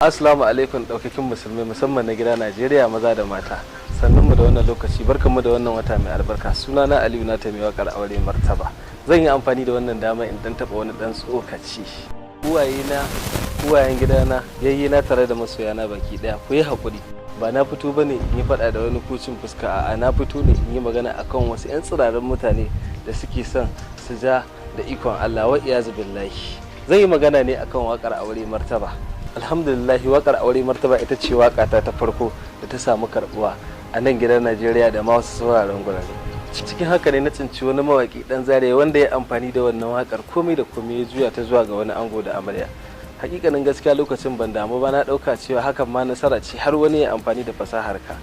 Assalamu alaikum ɗaukakin musulmi musamman na gida Najeriya maza da mata. Sannunmu da wannan lokaci, barkanmu da wannan wata mai albarka. Sunana Aliyu na ta mai wakar aure martaba. Zan yi amfani da wannan dama in dan taba wani dan tsokaci. Uwayen gidana, yayyina tare da masoyana baki daya. Ku yi hakuri. Ba na fito bane in yi faɗa da wani kucin fuska, a'a na fito ne in yi magana akan wasu 'yan tsirarin mutane da suke son su ja da ikon Allah wa iyazu billahi. Zan yi magana ne akan wakar aure martaba. Alhamdulillah, wakar aure martaba ita ce wakata ta farko da ta samu karbuwa a nan gidan Najeriya da ma wasu sauraron gurare. Cikin haka ne na tsinci wani mawaki dan zare wanda ya amfani da wannan wakar komai da komai ya juya ta zuwa ga wani ango da amarya. Hakikanin gaskiya lokacin ban damu ba, na dauka cewa hakan ma nasara ce har wani ya amfani da fasahar ka,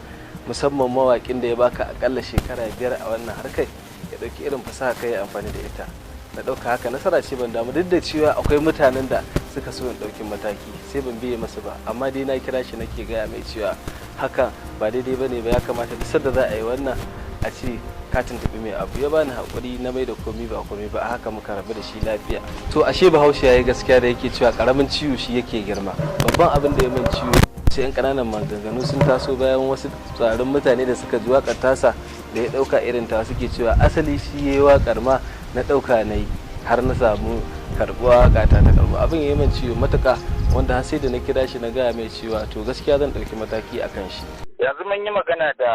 musamman mawakin da ya baka akalla shekara 5 a wannan harkai ya dauki irin fasaha kai ya amfani da ita. Na dauka haka nasara ce, ban damu duk da cewa akwai mutanen da suka so in dauki mataki sai ban biye masa ba, amma dai na kira shi nake gaya mai cewa hakan ba daidai bane ba, ya kamata duk sanda za a yi wannan a ce ka tuntuɓi mai abu. Ya bani hakuri na mai da komi ba komi ba, a haka muka rabu da shi lafiya. To ashe Bahaushe yayi gaskiya da yake cewa karamin ciwo shi yake girma. Babban abin da ya min ciwo sai yan kananan maganganu sun taso bayan wasu tsarin mutane da suka ji wakar tasa da ya dauka irin ta, suke cewa asali shi yayi wakar ma na dauka nayi har na samu karbuwa gata ta karbu. Abin yayi min ciwo matuka, wanda har sai da na kira shi na gaya mai cewa to gaskiya zan dauki mataki akan shi. Yanzu mun yi magana da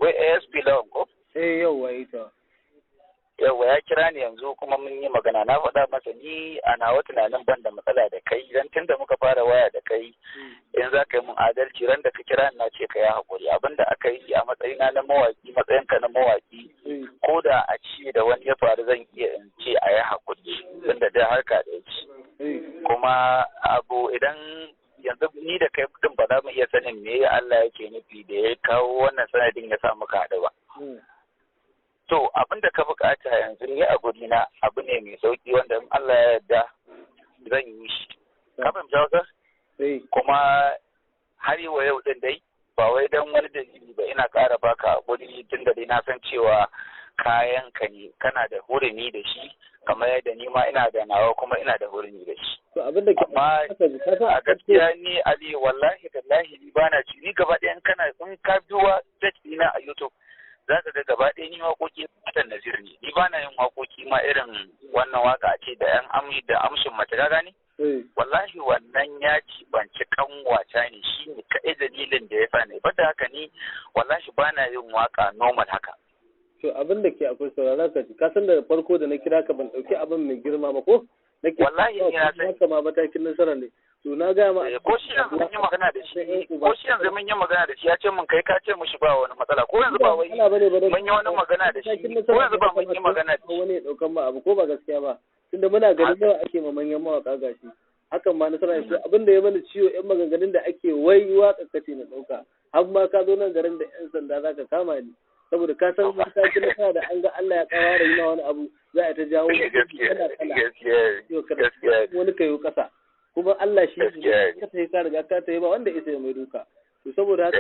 ASP Lawan ko? Yauwa ita. Yauwa ya kira ni yanzu kuma mun yi magana, na faɗa masa ni a nawa tunanin ban da matsala da kai, dan tun da muka fara waya da kai in za ka yi mun adalci, ran da ka kira na ce ka yi haƙuri. Abin da aka yi a matsayina na mawaki, matsayinka na mawaki, ko da a ce da wani ya faru zan iya in ce a yi haƙuri, tunda da harka da ci. Kuma abu idan yanzu ni da kai din ba za mu iya sanin me Allah yake nufi da ya kawo wannan sanadin ya sa muka haɗu ba. To abin da ka bukata yanzu ni a guri na abu ne mai sauki wanda in Allah ya yarda zan yi shi. Ka fahimci haka? Kuma har yi wa yau din dai ba wai dan wani dalili ba, ina ƙara baka guri tun da dai na san cewa kayan ka ne, kana da hurumi da shi kamar yadda ni ma ina da nawa kuma ina da hurumi da shi. Amma a gaskiya ni Ali wallahi tallahi ni bana ci, ni gaba ɗayan kana in ka biwa page ɗina a YouTube za ka ga gaba ɗaya ni waƙoƙi na Nazir ne. Ni ba na yin waƙoƙi ma irin wannan waka ce da ƴan amshi da amshin mace, ka gane? Wallahi wannan ya ci banci kanwata ne, shi ne kaɗai dalilin da ya sa ne. Bada haka ni wallahi ba na yin waka normal haka. To abin da ke akwai saurara ka ji, ka san da farko da na kira ka ban ɗauki abin mai girma ba ko? Wallahi ni na san. Haka ma matakin nasara ne. To na gaya ma ko shi yanzu mun yi magana da shi, ko shi yanzu mun yi magana da shi ya ce mun kai ka ce mushi ba wani matsala, ko yanzu ba wai mun yi wani magana da shi, ko yanzu ba mun yi magana da shi. Wani ya daukan ma abu ko ba gaskiya ba, tunda muna ganin yawa ake ma manyan mawaka gashi. Hakan ma nasara ne. Abin da ya mana ciwo yan maganganun da ake wai waka kace na dauka, har ma ka zo nan garin da yan sanda zaka kama ni saboda ka san matakin nasara da an ga Allah ya kawara yi wani abu za a ta jawo gaskiya wani kayo kasa. Kuma Allah shi ne ka tayi ka riga ka tayi ba wanda isa mai duka. To saboda haka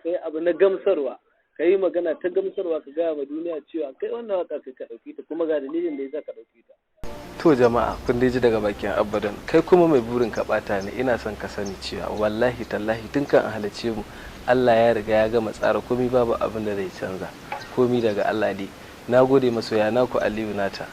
kai abu na gamsarwa, kai magana ta gamsarwa, ka ga ma duniya cewa kai wannan waka kai ka dauki ta kuma ga dalilin da yasa ka dauki ta. To jama'a kun ji daga bakin Abadan, kai kuma mai burin ka bata ne, ina son ka sani cewa wallahi tallahi tun kan halice mu Allah ya riga ya gama tsara komai, babu abin da zai canza, komai daga Allah ne. Nagode masoya naku Aliyu Nata.